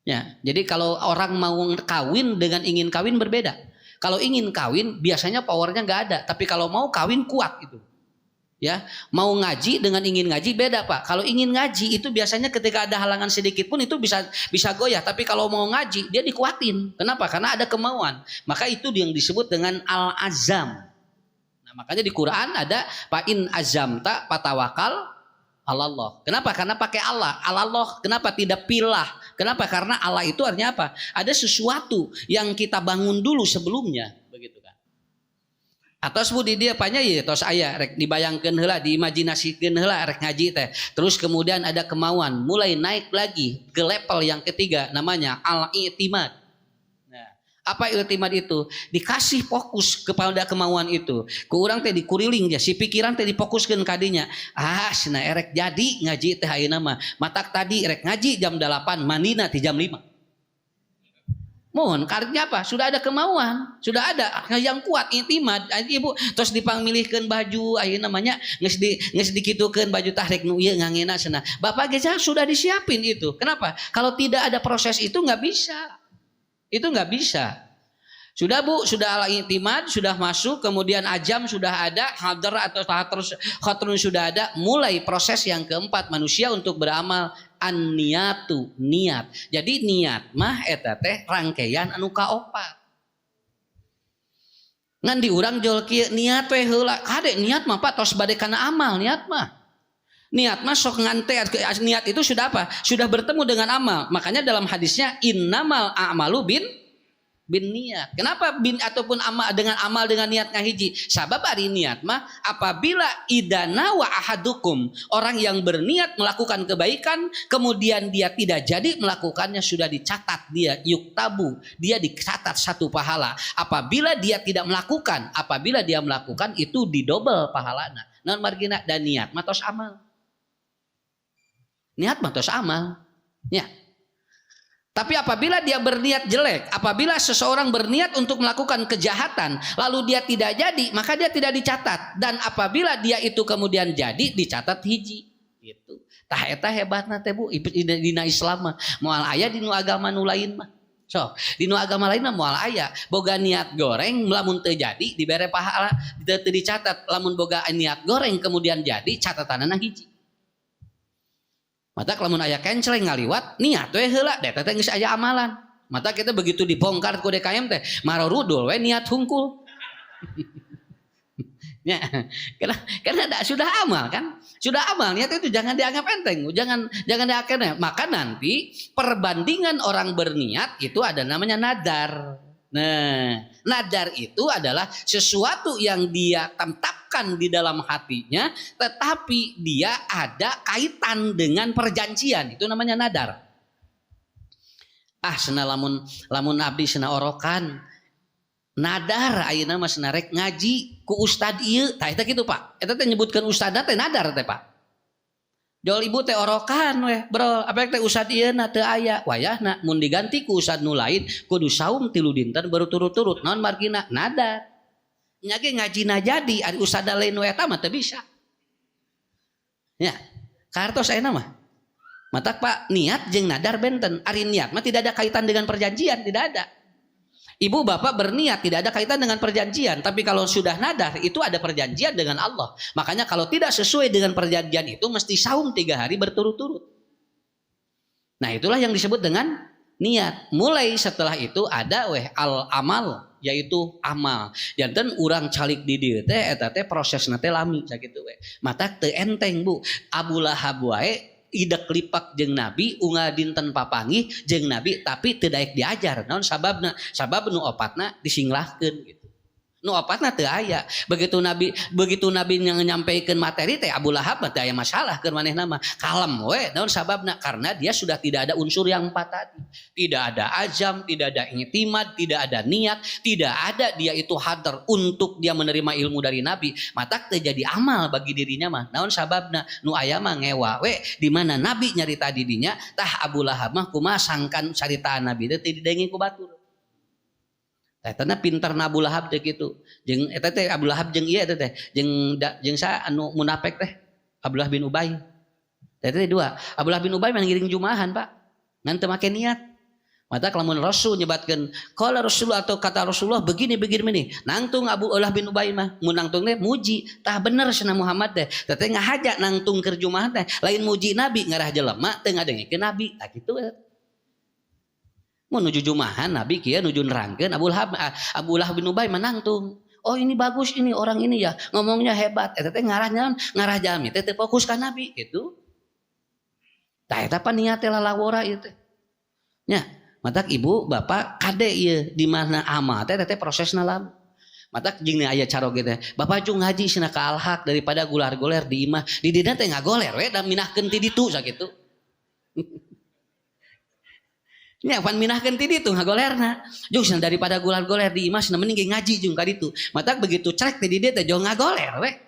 Ya, jadi kalau orang mau kawin dengan ingin kawin berbeda. Kalau ingin kawin biasanya powernya nggak ada, tapi kalau mau kawin kuat itu. Ya, mau ngaji dengan ingin ngaji beda Pak. Kalau ingin ngaji itu biasanya ketika ada halangan sedikit pun itu bisa goyah, tapi kalau mau ngaji dia dikuatin. Kenapa? Karena ada kemauan. Maka itu yang disebut dengan al-azam. Nah, makanya di Quran ada fa in azamta patawakal Allah. Kenapa? Karena pakai Allah. Allah. Kenapa tidak pilah? Kenapa? Karena Allah itu artinya apa? Ada sesuatu yang kita bangun dulu sebelumnya, begitu kan? Atau sebut di dia apanya ya? Tos aya rek dibayangkeun heula, diimajinasikeun heula rek ngaji teh. Terus kemudian ada kemauan, mulai naik lagi ke level yang ketiga namanya al-i'timad. Apa iltimad itu? Dikasih fokus kepada kemauan itu. Ku urang teh dikuriling ya, si pikiran teh difokuskeun kadinya. Cenah erek jadi ngaji teh ayeuna mah. Matak tadi rek ngaji jam 8, mandina ti jam 5. Mohon karena apa? Sudah ada kemauan, sudah ada yang kuat intimad. Ibu terus dipamilihkeun baju ayeuna namanya geus dikitukeun baju tahrek nu ieu ngangena cenah. Bapak geus sudah disiapin itu. Kenapa? Kalau tidak ada proses itu nggak bisa. Itu nggak bisa. Sudah Bu, sudah ala intimad, sudah masuk, kemudian ajam sudah ada, hadar atau khatrun sudah ada, mulai proses yang keempat manusia untuk beramal an-niyatu, niat. Jadi niat mah eta teh rangkaian anu kaopat. Ngan di urang jol kieu niat we heula, kade niat mah Pak tos bade kana amal niat mah. Niat mah sok ngante, niat itu sudah apa? Sudah bertemu dengan amal. Makanya dalam hadisnya innamal a'malu bin niat. Kenapa bin ataupun amal dengan niat ngahiji? Sabab ari niat mah apabila idana wa ahadukum, orang yang berniat melakukan kebaikan kemudian dia tidak jadi melakukannya, sudah dicatat dia yuktabu, dia dicatat satu pahala. Apabila dia tidak melakukan, apabila dia melakukan itu didobel pahalana. Non margina dan niat matos amal. Niat matos amal. Ya. Tapi apabila dia berniat jelek, apabila seseorang berniat untuk melakukan kejahatan, lalu dia tidak jadi, maka dia tidak dicatat. Dan apabila dia itu kemudian jadi, dicatat hiji. Gitu. Tah eta hebatna teh Bu, dina Islam mah moal aya di nu agama nu lain mah. So, di nu agama lain mah moal aya, boga niat goreng lamun teu jadi dibere pahala, teu dicatat. Lamun boga niat goreng kemudian jadi, catatanana hiji. Mata lamun aya kenceleng ngaliwat niat we heula da teh geus aya amalan. Mata kita begitu dibongkar ku DKM teh marorudul we niat hungkul. Ya, karena sudah amal kan? Sudah amal, niat itu jangan dianggap enteng, jangan dianggap. Maka nanti perbandingan orang berniat itu ada namanya nadar. Nah, nadar itu adalah sesuatu yang dia tetapkan di dalam hatinya, tetapi dia ada kaitan dengan perjanjian. Itu namanya nadar. Sena lamun abdi sena orokan. Nadar ayeuna mah sena rek ngaji ku ustad ieu. Tah eta kitu Pak. Eta teh nyebutkeun ustadna teh nadar teh Pak. Jol ibu teh orokan weh, bro. Apa teh ustad ieu na teu aya. Wayahna mun diganti ku ustad nu lain kudu saum 3 dinten berturut-turut. Naon margina? Nadar. Nya ge ngajina jadi ari ustad lain we eta mah teu bisa. Ya, kartos ayeuna mah. Matak Pak, niat jeung nadar benten. Ari niat mah tidak ada kaitan dengan perjanjian, tidak ada. Ibu bapak berniat tidak ada kaitan dengan perjanjian. Tapi kalau sudah nadar itu ada perjanjian dengan Allah. Makanya kalau tidak sesuai dengan perjanjian itu mesti saum 3 hari berturut-turut. Nah itulah yang disebut dengan niat. Mulai setelah itu ada al-amal, yaitu amal. Janten urang calik di dieu teh eta teh prosesna teh lami sakitu we. Mata teu enteng Bu. Abu Lahab wae idek lipak jeung Nabi ungal dinten papanggih jeung Nabi tapi teu daek diajar. Naon sababna? Sabab nu opatna disinglahkeun gitu. Nu opatna teu aya. Begitu Nabi nyampaikeun materi teh Abu Lahab teh aya masalah keur manehna mah. Kalem we. Naon sababna? Karena dia sudah tidak ada unsur yang 4 tadi. Tidak ada azam, tidak ada i'timad, tidak ada niat, tidak ada dia itu hadar untuk dia menerima ilmu dari Nabi. Matak teh jadi amal bagi dirinya mah. Naon sababna? Nu aya mah ngewa we di mana Nabi nyarita di dinya tah Abu Lahab mah kumaha sangkan caritaan Nabi teh didengi ku batur. Etana pintar na Abu Lahab teh kitu. Jeung eta teh Abu Lahab jeung ieu eta teh jeung sa anu munafik teh Abdullah bin Ubay. Eta teh 2. Abdullah bin Ubay mah ngiring jumahan, Pak. Ngan teu make niat. Mata lamun Rasul nyebatkeun qala Rasulullah atau kata Rasulullah begini nangtung Abu Ulah bin Ubay mah mun nangtung teh muji tah bener cenah Muhammad teh teh ngahaja nangtung keur jumaah teh lain muji nabi ngarah jelema teu ngadengikeun nabi tah kitu mun nuju jumahan nabi kieu nuju nerangkeun Abu Ulah bin Ubay mah nangtung oh ini bagus ini orang ini ya ngomongnya hebat eta teh ngarah jalmi teh teu fokus ka nabi gitu tah eta pan niat teh lalawora ieu teh nya matak ibu bapak kade ieu di mana amal teh prosesna lam matak jeung aya caroge teh bapak jung ngaji cenah ka alhaq daripada gular-guler di imah di dina teh ngagoler we da minahkeun ti ditu sakitu nya pan minahkeun ti ditu ngagolerna jeung cenah daripada gular-guler di imah cenah mending ngaji jeung ka ditu matak begitu cerek ti di dieu teh jong ngagoler we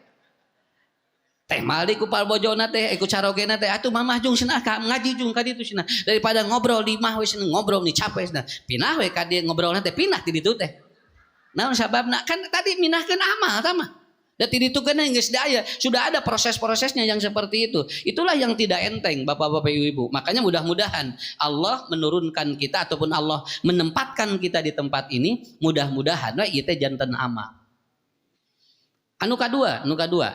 teh maldi ku palbojona teh ku carogena teh atuh mamah jeung cenah ngaji jeung ka ditu cenah daripada ngobrol di imah we cenah ngobrol ni capek cenah pinah we ka dieu ngobrolna teh pinah ti ditu teh naon sababna kan tadi minahkeun amal tah mah da ti ditu kana geus daya sudah ada proses-prosesnya yang seperti itu itulah yang tidak enteng bapak-bapak ibu-ibu makanya mudah-mudahan Allah menurunkan kita ataupun Allah menempatkan kita di tempat ini mudah-mudahan we ieu teh janten amal anu kadua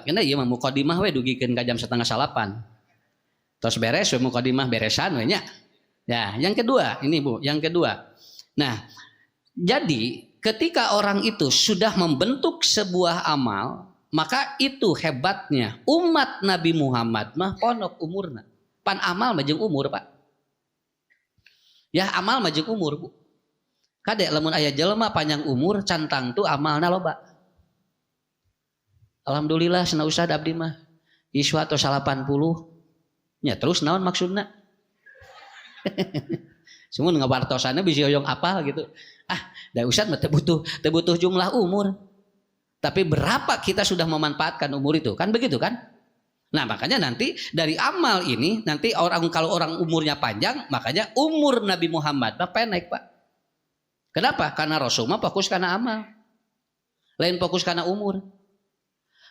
kena ieu mah mukadimah we dugikeun ka jam 7:30 tos beres we mukadimah beresan we nya ya yang kedua ini Bu yang kedua nah jadi ketika orang itu sudah membentuk sebuah amal maka itu hebatnya umat Nabi Muhammad mah ponok umurna pan amal mah jeung umur Pak ya amal mah jeung umur Bu kade lamun aya jelema panjang umur cantang tuh amalna loba alhamdulillah cenah Ustad abdi mah iswa tos 80 nya terus naon maksudna Semun ngabartosanna bisi hoyong apal gitu da Ustad mah teu butuh jumlah umur tapi berapa kita sudah memanfaatkan umur itu kan begitu kan nah makanya nanti dari amal ini nanti kalau orang umurnya panjang makanya umur Nabi Muhammad mah pendek Pak kenapa karena Rasul mah fokus karena amal lain fokus karena umur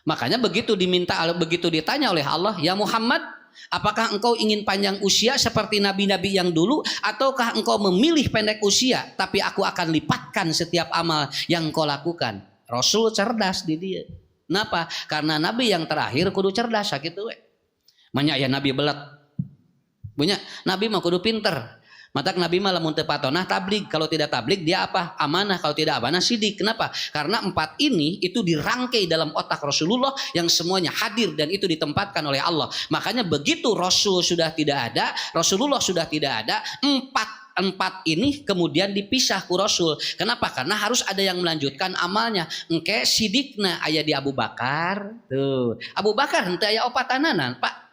makanya begitu ditanya oleh Allah ya Muhammad apakah engkau ingin panjang usia seperti nabi-nabi yang dulu ataukah engkau memilih pendek usia tapi aku akan lipatkan setiap amal yang engkau lakukan Rasul cerdas di dia. Kenapa? Karena nabi yang terakhir kudu cerdas sakitu we. Manya aya nabi belet. Punya nabi mah kudu pinter. Matak nabi mah lamun teu patonah tablig, kalau tidak tablig dia apa? Amanah, kalau tidak amanah sidik. Kenapa? Karena 4 ini itu dirangkai dalam otak Rasulullah yang semuanya hadir dan itu ditempatkan oleh Allah. Makanya begitu Rasul sudah tidak ada, Rasulullah sudah tidak ada, 4 ini kemudian dipisah ku Rasul. Kenapa? Karena harus ada yang melanjutkan amalnya. Engke sidikna aya di Abu Bakar. Tuh, Abu Bakar henteu aya opatananan, Pak.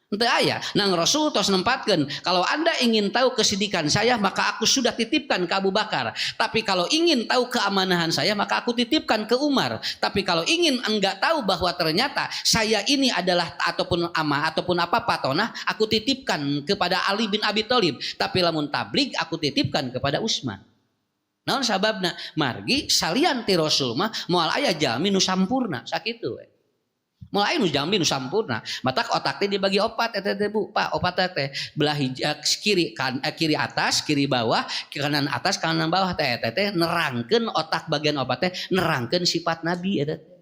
Henteu aya. Nang Rasul tos nempatkeun, kalau Anda ingin tahu kesidikan saya, maka aku sudah titipkan ke Abu Bakar. Tapi kalau ingin tahu keamanahan saya, maka aku titipkan ke Umar. Tapi kalau ingin enggak tahu bahwa ternyata saya ini adalah ataupun apa patonah, aku titipkan kepada Ali bin Abi Thalib. Tapi lamun tablig aku titipkan kepada Utsman. Naon sababna? Margi salian ti Rasul mah moal aya jalmi nu sampurna sakitu we. Moal aya nu jalmi nu sampurna. Matak otak teh dibagi opat eta teh Bu. Pak, opat teh belah kiri atas, kiri bawah, kanan atas, kanan bawah teh eta teh nerangkeun otak bagian opat teh nerangkeun sifat nabi eta teh.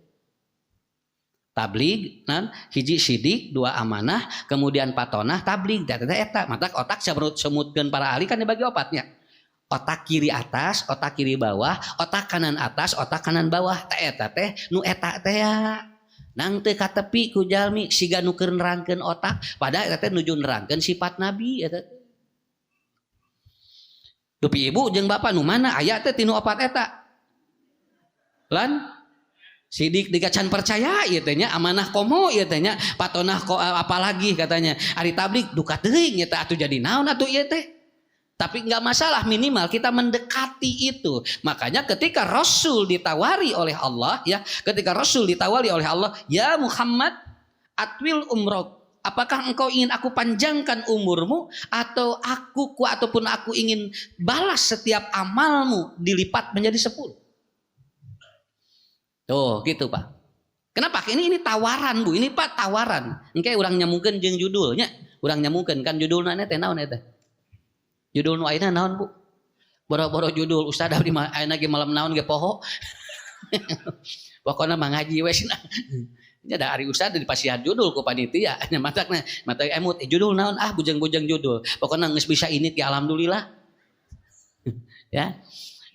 Tablig nan hiji sidik, 2 amanah, kemudian patonah tablig eta teh eta. Matak otak semutkeun para ahli kan dibagi opatnya. Otak kiri atas, otak kiri bawah, otak kanan atas, otak kanan bawah. Teh eta teh nu eta teh ya. Nang teu ka tepi ku jalmi siga nu keur nerangkeun otak, padahal eta teh nuju nerangkeun sifat nabi eta. Dupi ibu jeung bapak nu mana aya teh tinu opat eta? Lan sidik digacan percaya ieu teh nya amanah komo ieu teh nya patonah apalagi katanya. Ari tablik duka teuing eta atuh jadi naon atuh ieu teh? Tapi nggak masalah minimal kita mendekati itu. Makanya ketika Rasul ditawari oleh Allah ya, ya Muhammad atwil umrok. Apakah engkau ingin aku panjangkan umurmu ataupun aku ingin balas setiap amalmu dilipat menjadi 10. Tuh gitu Pak. Kenapa? Ini tawaran Bu, ini Pak tawaran. Engke urang nyamungkeun jeung judulnya. Urang nyamungkeun kan judulna teh naon eta? Judul nu ayeuna naon Bu? boro-boro judul ustad abdi aya ge malam naon ge poho. Pokona mah ngaji we cenah. Nya da ari ustad dipasihan judul ku panitia. Matakna matak emut judul naon bujang-bujang judul. Pokona geus bisa ini ti alhamdulillah. Ya.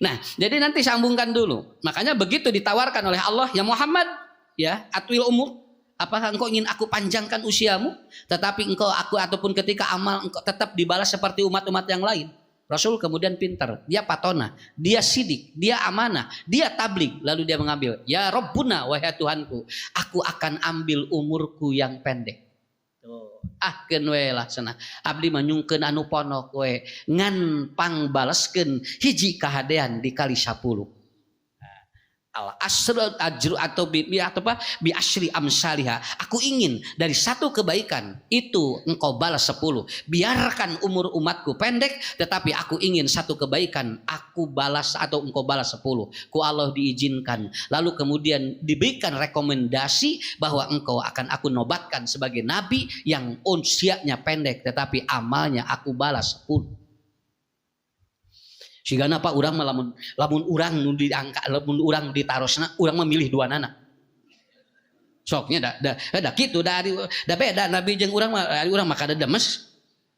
Nah, jadi nanti sambungkan dulu. Makanya begitu ditawarkan oleh Allah, ya Muhammad, ya, atwil umur. Apakah engkau ingin aku panjangkan usiamu? Tetapi aku ataupun ketika amal engkau tetap dibalas seperti umat-umat yang lain. Rasul kemudian pintar, dia patona, dia sidik, dia amanah, dia tabligh, lalu dia mengambil. Ya Rabbuna, wahai Tuhanku, aku akan ambil umurku yang pendek. Ahkeun we lah cenah. Abdi manyungkeun anu ponok we ngan pangbaleskeun hiji kahadean dikali 10. Al asr ajru atau bi asyri amsalihah. Aku ingin dari satu kebaikan itu engkau balas 10. Biarkan umur umatku pendek, tetapi aku ingin satu kebaikan aku balas atau engkau balas 10. Ku Allah diizinkan. Lalu kemudian diberikan rekomendasi bahwa engkau akan aku nobatkan sebagai nabi yang usianya pendek, tetapi amalnya aku balas 10. Sigana Pak urang mah lamun urang nu diangka lamun urang ditarosna urang memilih dua nana. Soknya da kitu da beda nabi jeung urang mah urang mah kada demes.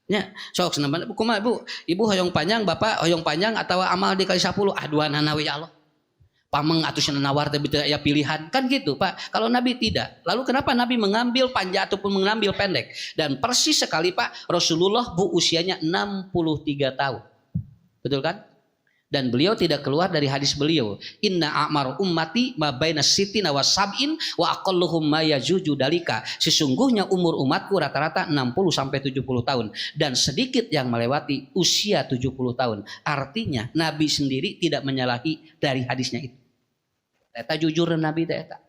Nya sok cenah kumaha Bu? Ibu hoyong panjang, Bapak hoyong panjang atawa amal dikali 10 dua nana we ya Allah. Pameng atuh cenah nawar teh biteu aya pilihan kan gitu Pak. Kalau nabi tidak. Lalu kenapa nabi mengambil panjang ataupun mengambil pendek? Dan persis sekali Pak Rasulullah Bu usianya 63 tahun. Betul kan? Dan beliau tidak keluar dari hadis beliau. Inna a'mar ummati ma baina sittina wa sab'in wa aqalluhum ma yajuju dalika. Sesungguhnya umur umatku rata-rata 60 sampai 70 tahun dan sedikit yang melewati usia 70 tahun. Artinya Nabi sendiri tidak menyalahi dari hadisnya itu. Eta jujur Nabi teh eta.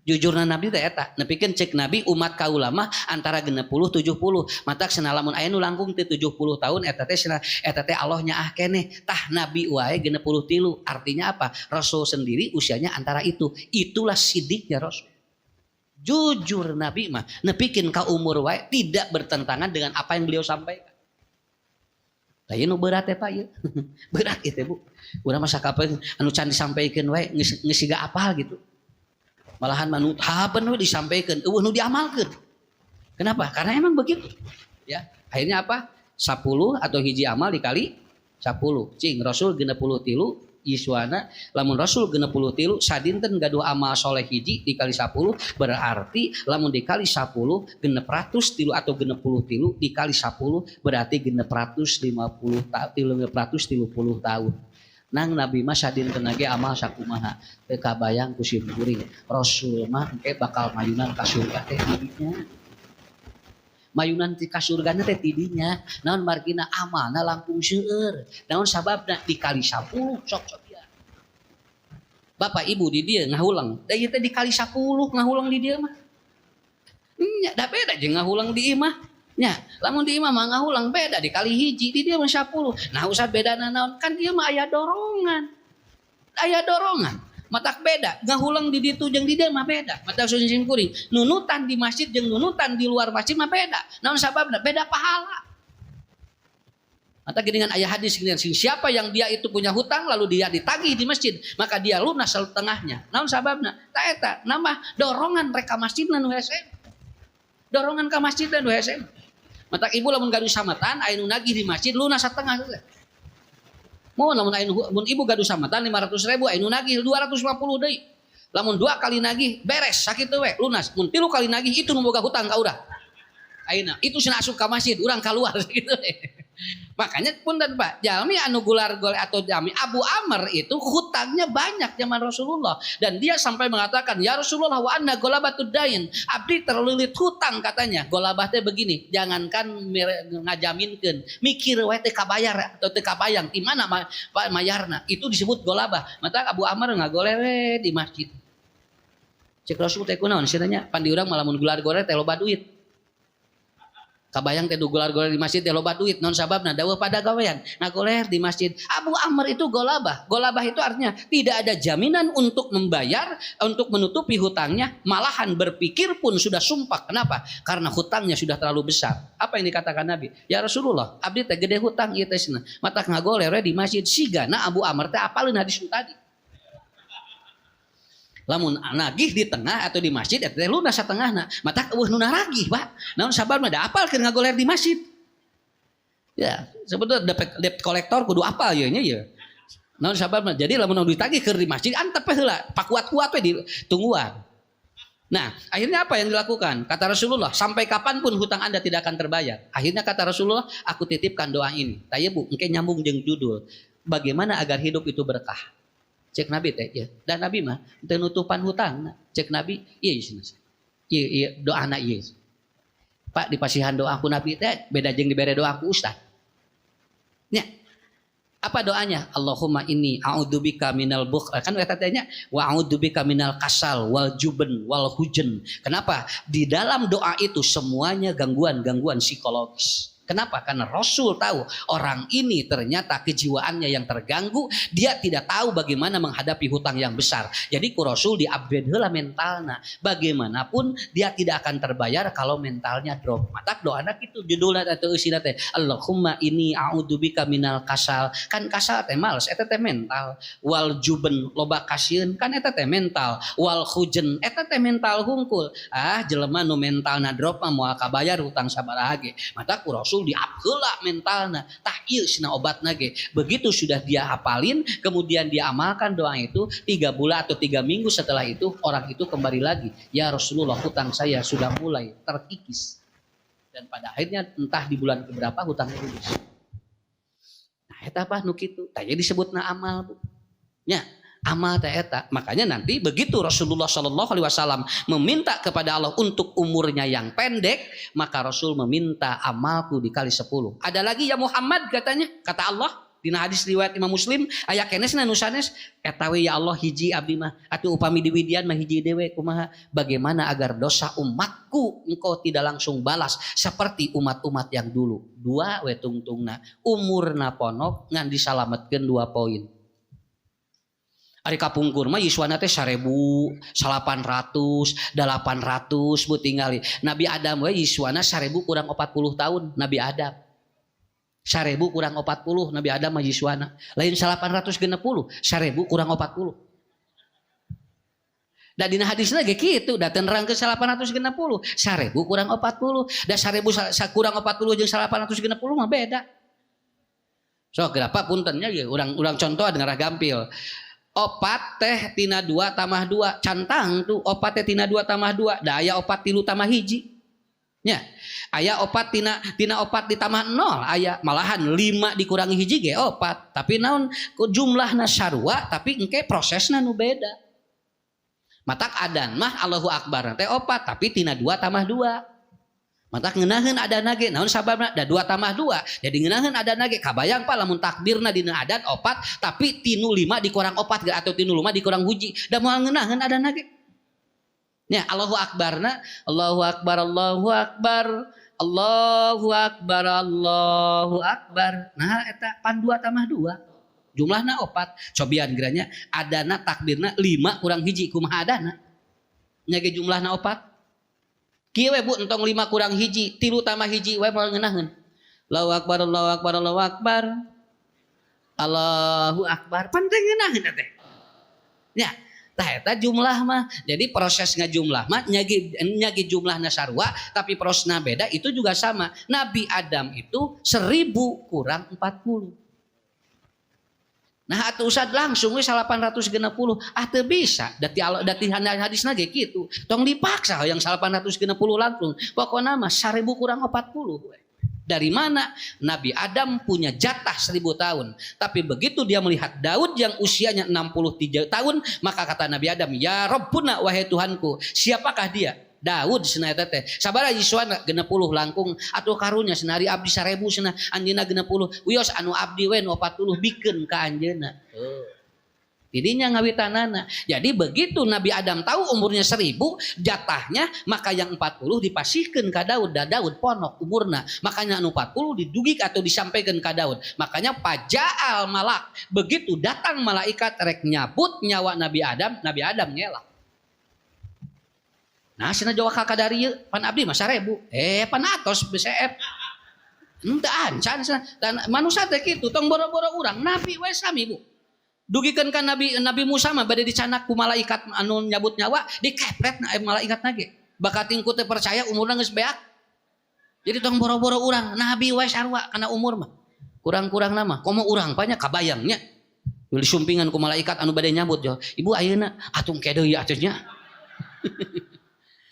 Jujurna Nabi teh eta. Nepikeun cek Nabi umat kaula mah antara 60 70. Matak cenah lamun aya nu langkung ti 70 tahun eta teh Allahnya keneh. Tah Nabi wae 63. Artinya apa? Rasul sendiri usianya antara itu. Itulah sidiknya Rasul. Jujur Nabi mah nepikeun ka umur wae tidak bertentangan dengan apa yang beliau sampaikan. Tah ieu nu berat teh Pak ieu. Berat ieu teh Bu. Urang mah sakapeung anu can disampaikeun wae geus siga apal gitu. Malahan manut hapen we disampaikan, nu diamalkeun. Kenapa? Karena emang begitu. Ya, akhirnya apa? 10 atau hiji amal dikali 10. Cing Rasul 63 iswana lamun Rasul 63 sadinten gaduh amal soleh hiji dikali 10 berarti lamun dikali 10 603 atau 63 dikali 10 berarti 630 tahun. Nang Nabi mah sadinten ge amal sakumaha teu kabayang ku sim kuring Rasul mah engke bakal mayunan ka surga teh tidinya. Mayunan ka surgana teh tidinya. Naon margina amalna langkung seueur. Naon sababna dikali 10 sok ya. Bapak Ibu di dieu ngahulang. Da ieu teh dikali 10 ngahulang di dieu mah. Nya da beda jeung ngahulang di imah. Nya, lamun di imah mah ngahulang beda dikali hiji di dia mah 10. Nah usah beda naon kan dia mah aya dorongan. Aya dorongan. Matak beda, ngahulang di ditu jeung di dia mah beda. Matak sunjing kuring, nunutan di masjid jeung nunutan di luar masjid mah beda. Naon sababna? Beda pahala. Matak geuningan aya hadis geuningan siapa yang dia itu punya hutang lalu dia ditagih di masjid, maka dia lunas setengahnya. Naon sababna? Tah eta nambah dorongan rek ka masjidna nu hese. Dorongan ka masjidna nu hese. Matak ibu lamun gaduh samatan aya nu nagih di masjid lunas satengah teh. Mun lamun aya mun ibu gaduh samatan 500.000 aya nu nagih 250 deui. Lamun 2 kali nagih beres sakitu we lunas. Mun 3 kali nagih itu nu boga hutang ka urang. Ayeuna itu cenah asup ka masjid urang kaluar gitu. Makanya punten Pak, jalmi anu gular-gol atau jalmi Abu Amr itu hutangnya banyak zaman Rasulullah dan dia sampai mengatakan ya Rasulullah wa anna golabatud dain, abdi terlilit hutang katanya. Golabah teh begini, jangankan ngajaminkeun, mikir we teh kabayar atau teh kabayang di mana mayarna, itu disebut golabah. Mata Abu Amr ngagolewe di masjid. Cek Rasul teh kunaon cenanya pan di urang malamun gular-gol teh loba duit. Kabayang teh gular-gular di masjid teh loba duit non sababna dawuh pada gawean ngagoler di masjid. Abu Amr itu golabah. Golabah itu artinya tidak ada jaminan untuk membayar, untuk menutupi hutangnya, malahan berpikir pun sudah sumpah. Kenapa? Karena hutangnya sudah terlalu besar. Apa yang dikatakan Nabi? Ya Rasulullah, abdi teh gede hutang ieu teh cenah. Matak ngagoler di masjid sigana Abu Amr teh apaleun hadis tadi. Lamun nagih di tengah atau di masjid eta teh lunas satengahna mata eueuh nu naragih Pak naon sababna da apalkeun ngagoler di masjid ya sebetulnya debt kolektor kudu apal ye nya ye naon sababna jadi lamun ditagih keur di masjid antep heula pakuat-kuat we di tungguan. Nah akhirnya apa yang dilakukan kata Rasulullah sampai kapanpun hutang Anda tidak akan terbayar. Akhirnya kata Rasulullah aku titipkan doa ini taya Bu engke nyambung jeung judul bagaimana agar hidup itu berkah. Cek Nabi teh ya. Dan Nabi mah teu nutupan hutang. Cek Nabi ieu ieu doana ieu. Pak dipasihan doa ku Nabi teh beda jeung dibere doa ku ustaz. Nya. Apa doanya? Allahumma inni a'udzubika minal bukhl. Kan eta teh nya wa a'udzubika minal kasal wal juben wal hujan. Kenapa? Di dalam doa itu semuanya gangguan-gangguan psikologis. Kenapa? Karena Rasul tahu orang ini ternyata kejiwaannya yang terganggu, dia tidak tahu bagaimana menghadapi hutang yang besar. Jadi ku Rasul di-upgrade heula mentalna. Bagaimanapun dia tidak akan terbayar kalau mentalnya drop. Matak doana kitu judulna teh eusina teh Allahumma inni a'udzubika minal kasal. Kan kasal teh males eta teh mental. Wal juben loba kasieun kan eta teh mental. Wal hujen eta teh mental hungkul. Ah jelema nu mentalna drop mah moal kabayar hutang sabaraha ge. Matak ku Rasul diapheula mentalna tah ieu cenah obatna ge. Begitu sudah dia hafalin kemudian dia amalkan doa itu 3 bulan atau 3 minggu setelah itu orang itu kembali lagi ya Rasulullah hutang saya sudah mulai terkikis dan pada akhirnya entah di bulan keberapa hutangnya lunas. Nah eta apa nu kitu tah disebutna amal Bu nya amal teh eta. Makanya nanti begitu Rasulullah Shallallahu Alaihi Wasallam meminta kepada Allah untuk umurnya yang pendek, maka Rasul meminta amalku dikali 10. Ada lagi ya Muhammad katanya, kata Allah dina hadis riwayat Imam Muslim aya kenesna nu sanes eta we ya Allah hiji abdi mah atuh upami diwidian mah hiji dewe kumaha bagaimana agar dosa umatku engkau tidak langsung balas seperti umat-umat yang dulu. 2 we tungtungna umurna ponok ngan disalametkeun 2 poin. Ari kapungkur mah yiswana teh 1800 800 bu tingali. Nabi Adam we yiswana 1000 kurang 40 tahun Nabi Adam. 1000 kurang 40 Nabi Adam mah yiswana. Lain 860 1000 kurang 40. Da dina hadisna ge kitu da teu nerangkeun 860 1000 kurang 40 da 1000 kurang 40 jeung 860 mah beda. So kenapa puntennya ya urang contoh dengarah gampil. Opat teh tina 2 tambah 2 cantang tuh opat teh tina 2 tambah 2 da aya opat 3 tambah 1 nya aya opat tina opat ditambah 0 aya malahan 5 dikurangi 1 ge opat tapi naon jumlahna sarua tapi engke prosesna nu beda matak adan mah Allahu Akbar teh opat tapi tina 2 tambah 2 matak ngeunaheun adana ge naon sababna da 2 tambah 2 jadi ngeunaheun adana ge kabayang pa lamun takbirna dina adat opat tapi tinu 5 dikurang opat ge atau tinu 5 dikurang 1 da moal ngeunaheun adana ge nya Allahu Akbarna Allahu Akbar Allahu Akbar Allahu Akbar Allahu Akbar nah eta pan 2 tambah 2 jumlahna opat cobian geranya adana takbirna 5 kurang 1 kumaha adana nya ge jumlahna opat kieu we Bu entong 5 kurang 1 3 tambah 1 we moal ngeunaheun Allahu Akbar Allahu Akbar Allahu Akbar Allahu Akbar pan teh ngeunaheun teh nya tah eta jumlah mah jadi proses ngajumlah mah nyagi jumlahna sarua tapi prosesna beda itu juga sama Nabi Adam itu 1000 kurang 40 nah atuh usad langsung we 860 teu bisa dati hadisna ge kitu tong dipaksa yang 860 langsung pokona mah 1000 kurang 40 we. Dari mana? Nabi Adam punya jatah 1000 tahun. Tapi begitu dia melihat Daud yang usianya 63 tahun, maka kata Nabi Adam, "Ya Rabbuna wahai Tuhanku, siapakah dia?" Daud cenah eta teh. Sabaraha yiswana 60 langkung atuh karunya senari abdi 1000 cenah anjeunna 60. Wios anu abdi we nu 40 bikeun ka anjeunna. Tidinya ngawitanana. Jadi begitu Nabi Adam tahu umurnya 1000, jatahnya maka yang 40 dipasihkan ke Daud. Da Daud ponok umurna. Makanya anu 40 didugik atau disampaikan ke Daud. Makanya paja'al malak. Begitu datang malaikat rek nyabut nyawa Nabi Adam ngelak. Nah, cenah jawa kakak dari pan abdi mah 1000. Pan atos BCF. Henteu ancan dan manusia teh kitu tong boro-boro urang nabi we sami Bu. Dugikeun ka Nabi Musa mah bade dicanak ku malaikat anu nyabut nyawa dikepret na malaikat nage. Bakating ku teu percaya umurna geus beak. Jadi tong boro-boro urang nabi we sarua kana umur mah. Kurang-kurang nama komo urang panya kabayangnya. Disumpingan ku malaikat anu bade nyabut jo. Ibu ayeuna atung kedeui atunya.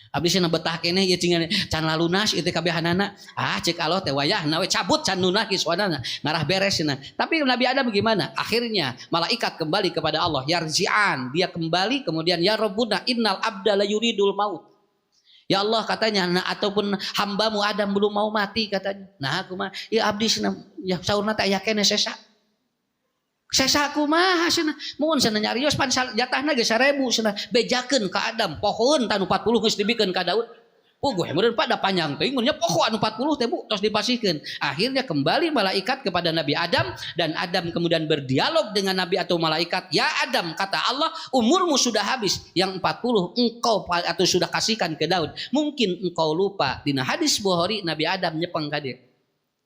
Abdi cenah betah keneh ieu can lalunas ieu teh kabehanana. Cek Allah teh wayahna we cabut can lunas geus wadana ngarah beres cenah. Tapi Nabi Adam bagaimana? Akhirnya malaikat kembali kepada Allah, yarji'an, dia kembali kemudian ya Rabbuna innal abda la yuridul maut. Ya Allah katanya, nah ataupun hambamu Adam belum mau mati katanya. Nah aku mah ya abdi cenah ya saurna teh aya keneh sesa. Sesa kumaha cenah mun cenah nyarios pan jatahna ge 1000 cenah bejakeun ka Adam pohon tanu 40 geus dibikeun ka Daud. Gue meureun pada panjang teuing mun nya pohon anu 40 teh Bu tos dipasihkeun. Akhirnya kembali malaikat kepada Nabi Adam dan Adam kemudian berdialog dengan Nabi atau malaikat. Ya Adam kata Allah umurmu sudah habis yang 40 engkau atau sudah kasihkan ke Daud. Mungkin engkau lupa. Dina hadis Bukhari Nabi Adam nyepeng ka dia.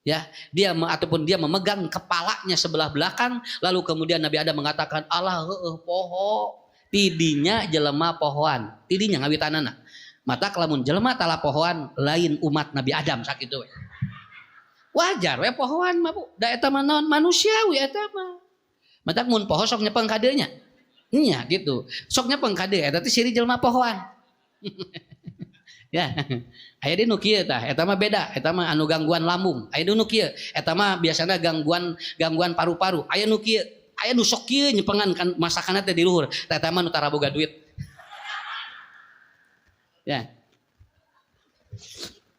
Ya, dia memegang kepalanya sebelah belakang lalu kemudian Nabi Adam mengatakan Allah poho tidinya jelema pohoan tidinya ngawitanana mata kalamun jelema tala pohoan lain umat Nabi Adam sakitu we wajar we pohoan mah Bu da eta mah naon manusiawi eta mah mata mun poho sok nyepeng ka dieu nya nya gitu sok nyepeng ka dieu eta teh ciri jelema pohoan ya aya di nu kieu tah eta mah beda eta mah anu gangguan lambung aya nu kieu eta mah biasana gangguan paru-paru aya nu kieu aya nu sok kieu nyepengan kan masakanna teh di luhur eta mah nu tara boga duit ya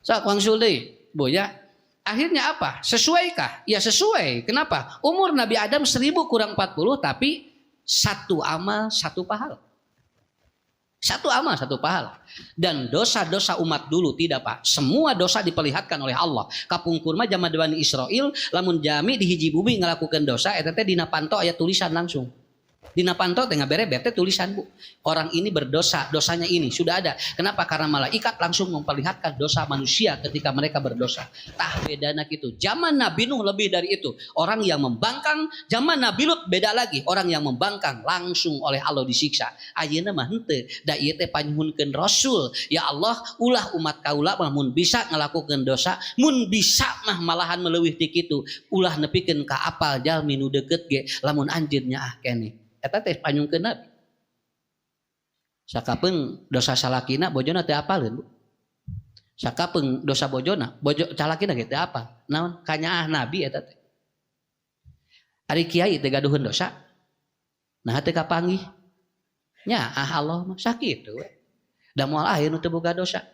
sok wangsul deui Bu ya akhirnya apa sesuaikah ya sesuai kenapa umur Nabi Adam 1000 kurang 40 tapi satu amal satu pahala. Satu amal, satu pahala. Dan dosa-dosa umat dulu tidak Pak. Semua dosa diperlihatkan oleh Allah. Kapungkur mah zaman Bani Israil, lamun jami di hiji bumi ngelakukan dosa, eta teh dina panto aya tulisan langsung. Dina panto teh ngaberebet teh tulisan Bu. Orang ini berdosa, dosanya ini sudah ada. Kenapa? Karena malaikat langsung memperlihatkan dosa manusia ketika mereka berdosa. Tah bedana kitu. Zaman Nabi Nuh lebih dari itu. Orang yang membangkang, zaman Nabi Lut beda lagi. Orang yang membangkang langsung oleh Allah disiksa. Ayeuna mah henteu. Da ieu teh panyuhunkeun Rasul. Ya Allah, ulah umat kaula mah mun bisa ngalakukeun dosa, mun bisa mah malahan meleuwih ti kitu. Ulah nepikeun ka apal jalmi nu deukeut ge lamun anjeun nyaah keneh. Eta teh panyungkeun Nabi. Sakapeung dosa salakina bojona teh apaleun Bu. Sakapeung dosa bojona, bojo calakina ge teh apal. Naon? Kanyaah Nabi eta teh. Ari kiai teh gaduheun dosa. Nah teh kapanggih. Nyaah Allah mah sakitu we. Da moal aya nu teu boga dosa.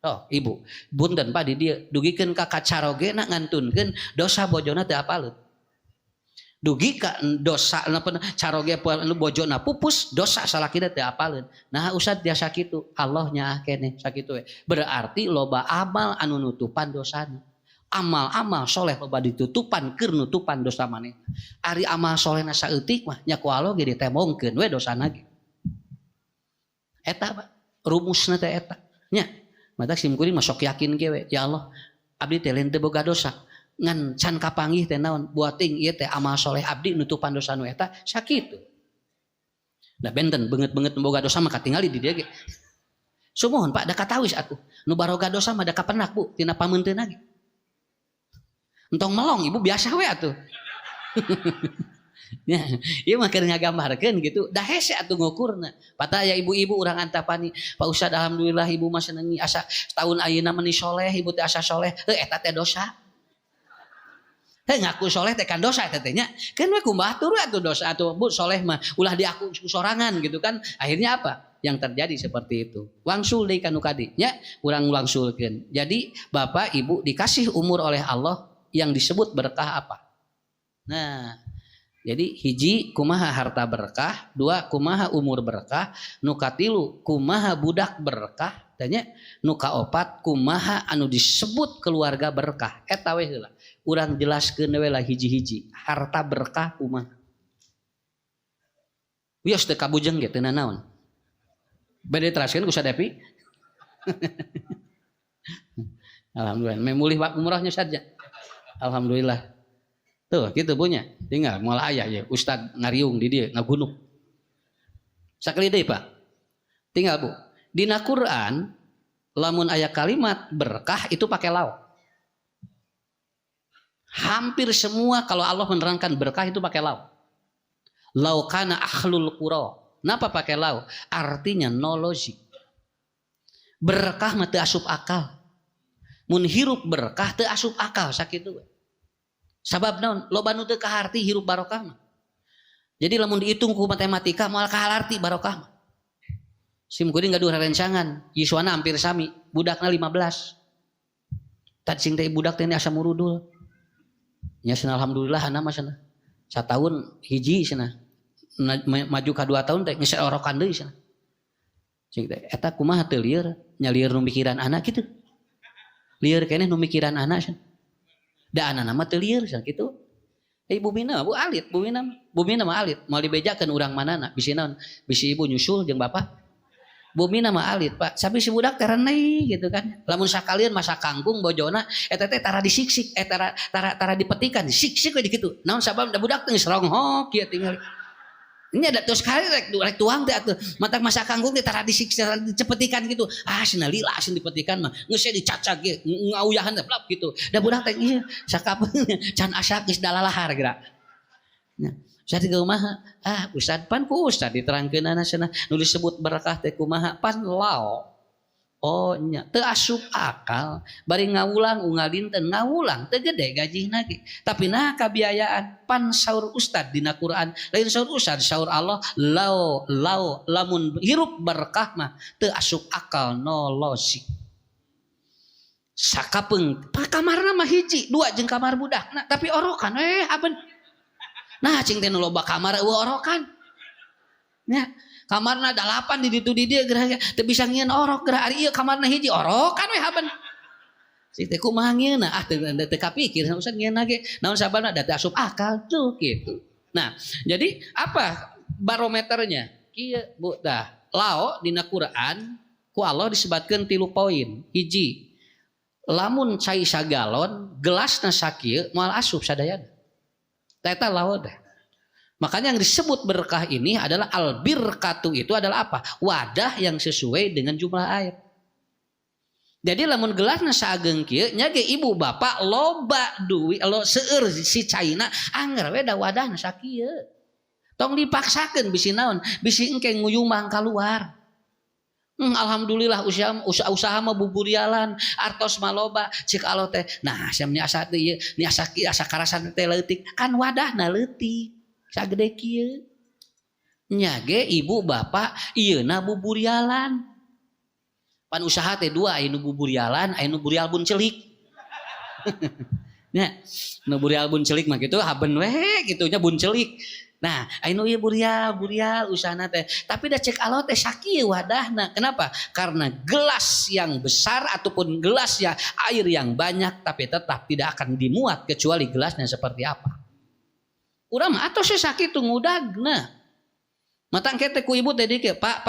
Oh, Ibu, bunten Pak di dieu dugikeun ka kacarogena ngantunkeun dosa bojona teh apaleun. Dugi ka dosa caroge bojona pupus dosa salakina teu apaleun. Nah usad dia sakitu Allah nyaah keneh sakitu we. Berarti loba amal anu nutupan dosana. Amal-amal soleh loba ditutupan keur nutupan dosa maneh. Ari amal solehna saeutik mah nya ku Allah ge ditemongkeun we dosana ge. Eta rumusna teh eta. Nya mata simkuring mah sok yakin ge we. Ya Allah abdi teh lain teu boga dosa. Ngan can kapanggih teh naon buating ieu teh amal soleh abdi nutupan dosa nu eta sakitu. Da benten beungeut-beungeut boga dosa mah katingali di dieu ge. Sumuhun Pak da katawis atuh. Nu baroga dosa mah da kapenak Bu tina pameunteunna ge. Entong melong Ibu biasa we atuh. Ya, ieu mah keur ngagambarkeun gitu. Da hese atuh ngukurna. Pata aya ibu-ibu urang antapani, Pak Ustad alhamdulillah ibu mah senengi asa tahun ayeuna meni soleh, ibu teh asa soleh. Heuh eta teh dosa. Ngaku soleh tekan dosa tetenya kan we kumaha turu atuh dosa atuh Bu soleh mah ulah diaku sorangan gitu kan akhirnya apa yang terjadi seperti itu wangsul deui kanu kadi nya urang wangsulkeun. Jadi Bapak Ibu dikasih umur oleh Allah yang disebut berkah apa? Nah Jadi hiji kumaha harta berkah, dua kumaha umur berkah, nu katilu kumaha budak berkah, tanya nu kaopat kumaha anu disebut keluarga berkah. Eta we heula. Urang jelaskeun we lah hiji-hiji. Harta berkah kumaha. Wios teu kabujeng ge teu naon. Bade teraskeun ku Sadepi. Alhamdulillah, memulih umrahnya saja. Alhamdulillah. Tuh gitu punya. Tinggal moal aya ya Ustad ngariung di dia ngagunuk. Sakali deui Pak. Tinggal Bu. Dina Quran lamun aya kalimat berkah itu pakai lau. Hampir semua kalau Allah menerangkan berkah itu pakai lau. Lau kana akhlul qura. Kenapa pakai lau? Artinya no logic. Berkah mah teu asup akal. Mun hirup berkah teu asup akal sakitu. Sabab naon? Loba nu teu kaharti hirup barokah mah. Jadi lamun dihitung ku matematika moal kaharti barokah mah. Sim kuring gaduh rencangan, yiswana hampir sami, budakna 15. Tad sing teh budak teh asa murudul. Nya cenah alhamdulillah hana mah cenah. Sataun hiji cenah. Maju ka 2 tahun teh geus orokan deui cenah. Cing teh eta kumaha teu lieur? Nya lieur nu mikiran anak kitu. Lieur keneh nu mikiran anak cenah. Da anak nama teu lieur cenah kitu. Bumina Bu alit, bumina mah alit. Mau dibejakeun urang manana, bisi naon? Bisi ibu nyusul jeung bapak. Bumina mah alit, Pak. Sapi si budak terenai gitu kan. Lamun sakalian masak kangkung bojona eta teh tara disiksik, tara dipetikan, disiksik we dikitu. Naon sabab da budak teh geus ronghok kieu tinggal. Ini ada terus kali rek tuang teh atuh. Matak masak kangkung teh tara disiksa cepetikan gitu. Ah cenah lila asup dipetikan mah. Geus dicacak ge ngauyahan teh blap gitu. Da budak teh ieu sakapeung can asak geus dalalahar geura. Nah, jadi kumaha? Ah, Ustad pan ku Ustad diterangkeunana cenah nu disebut berkah teh kumaha? Pan lao. Oh nya teu asup akal bari ngawulang unggal dinten ngawulang teu gede gajihna ge tapi nah kabiayaan pan saur Ustad dina Quran lain saur Ustad saur Allah lamun hirup berkah mah teu asup akal no logik sakapeung kamarna mah hiji dua jeung kamar budak nah tapi orokan aben nah cing teh nu loba kamar eueuh orokan nya kamarna 8 di ditu di dieu gerah teu bisa ngieun orok gerah ari ieu kamarna hiji orokan we haben si teh kumaha ngieunna teu kapikir usah ngieunna ge naon sababna da teu asup akal tuh gitu. Nah jadi apa barometernya kieu Bu tah lao dina Quran ku Allah disebutkeun 3 poin. Hiji lamun cai sagalon gelasna sakieu moal asup sadayana tah eta lao teh. Makanya yang disebut berkah ini adalah al-birkatu itu adalah apa? Wadah yang sesuai dengan jumlah air. Jadi lamun gelasna sageung kieu nya ge ibu bapak loba duit lo seueur si caina anger we da wadahna sakieu. Tong dipaksakeun bisi naon? Bisi engke nguyumang keluar. Alhamdulillah usaha mah buburialan artos mah loba cik Allah teh. Nah samnya asa teh ieu ni asa karasan teh leutik kan wadahna leutik. Sagede kieu nya ge ibu bapak ieuna buburialan pan usaha teh 2 aya nu buburialan aya nu burial bun celik nya nu burial bun celik mah kitu haben we kitu nya bun celik nah aya nu ieu burial usahana teh tapi da cek Allah teh sakieu wadahna kenapa karena gelas yang besar ataupun gelas ya air yang banyak tapi tetap tidak akan dimuat kecuali gelasnya seperti apa. Urang mah atos sakitu ngudagna. Matang kete ku ibu teh dike, Pak,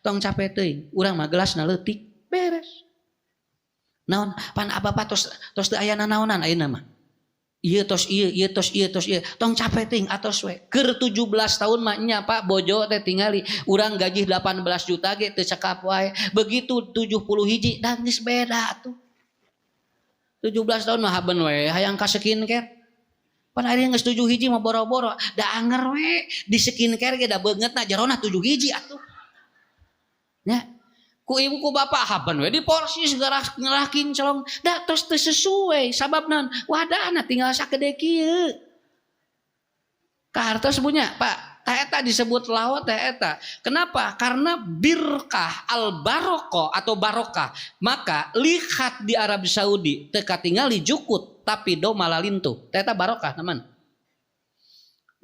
tong capek teuing. Urang mah gelasna leutik, beres. Naon? Pan apa tos teu aya nanaonan ayeuna mah. Ieu tos ieu. Tong capek teuing atos we. Keur 17 tahun mah nya Pak bojo teh tingali. Urang gaji 18 juta ge teu cekap wae. Begitu 70 hiji dan geus beda atuh. 17 tahun mah haben we, hayang ka skincare. Pan ari geus 7 hiji mah boro-boro da anger we di skincare ge da beungeutna jarona 7 hiji atuh. Nya ku ibu ku bapak haben we di porsi segala ngelah kinclong da tos teu sesuai sabab naon wadahna tinggal sakede kieu. Kartos punya Pak tah eta disebut lawa teh eta. Kenapa? Karena birkah al-barokah atau barokah. Maka lihat di Arab Saudi teu katingali jukut tapi do malalintu. Teh eta barokah teman.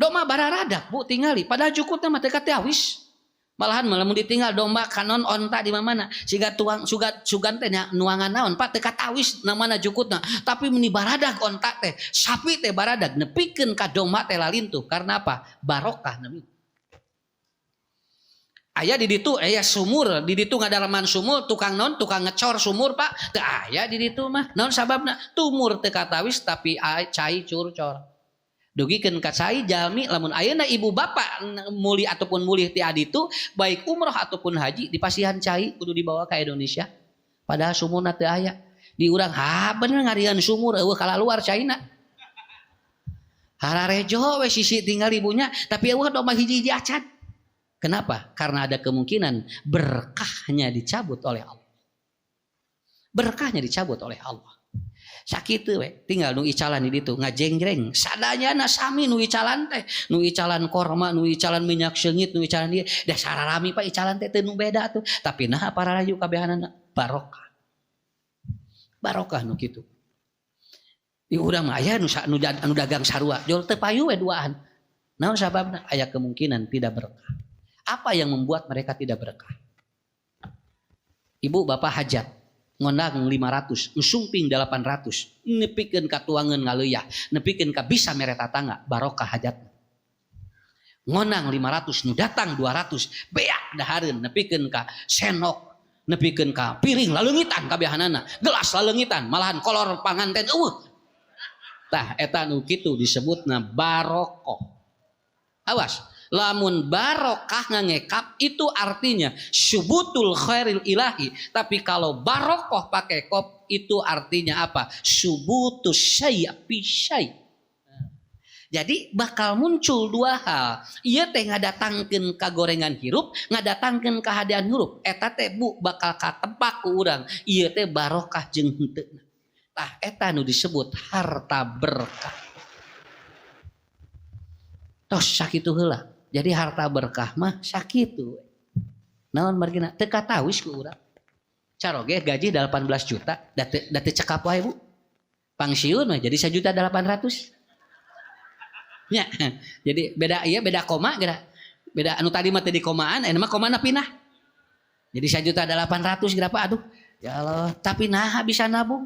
Domba bararadak Bu tingali padahal cukutna mah teu katiawis. Malahan lamun ditinggal domba kanon onta di mana siga tuang sugan teh nuangan naon Pak teu katawis namana jukutna tapi meni baradag onta teh sapi teh baradag nepikeun ka domba teh lalintuh karena apa barokah nami. Aya di ditu aya sumur di ditu ngadalaman sumur tukang ngecor sumur Pak teu aya di ditu mah naon sababna tumur teu katawis tapi cai curcor. Dugikeun ka cai jalmi lamun ayeuna ibu bapak muli ataupun mulih ti aditu baik umroh ataupun haji di pasihan cai kudu dibawa ke Indonesia padahal sumurna teu aya di urang bener ngarian sumur eueuh kalaluar caina hararejo we sisi tinggal ibunya tapi eueuh domba hiji-hiji acan. Kenapa? Karena ada kemungkinan berkahnya dicabut oleh Allah. Berkahnya dicabut oleh Allah. Sakitu we tinggal nu icalan di ditu ngajenggreng sadayana sami nu icalan teh nu icalan korma nu icalan minyak seungit nu icalan dia dah sararami Pak icalan teh teu nu beda tuh tapi nah para rayu kabehanana barokah nu kitu di urang mah aya nu dagang sarua jual teu payu we duaan naon sababna aya kemungkinan tidak berkah. Apa yang membuat mereka tidak berkah? Ibu bapak hajat ngondang 500, sumping 800, nepikeun ka tuangan ngaleuyah, nepikeun ka bisa mere tatangga, barokah hajat. Ngonang 500, nu datang 200, beak dahareun nepikeun ka senok, nepikeun ka piring laleungitan kabehanana, gelas laleungitan, malahan kolor panganten eueuh. Tah eta nu kitu disebutna barokoh. Awas. Lamun barokah ngekap itu artinya syubutul khairil ilahi. Tapi kalau barokoh pakai kop itu artinya apa? Syubutus syai' fi syai'. Jadi bakal muncul dua hal. Ieu teh ngadatangkeun kagorengan hirup, ngadatangkeun kahadian hirup. Eta teh Bu bakal katebak ku urang. Ieu teh barokah jeung henteu. Tah eta nu disebut harta berkah. Tos sakitu heula. Jadi harta berkah mah sakitu. Naon margina teu katawis ku urang. Caroge gaji 18 juta, da teu cekap wae Bu. Pangsiun mah jadi 1.800.000. Nya. Jadi beda koma geura. Beda anu tadi mah teu di komaan, anu mah komana pinah. Jadi 1.800.000 geura Pak. Aduh, ya Allah, tapi naha bisa nabung.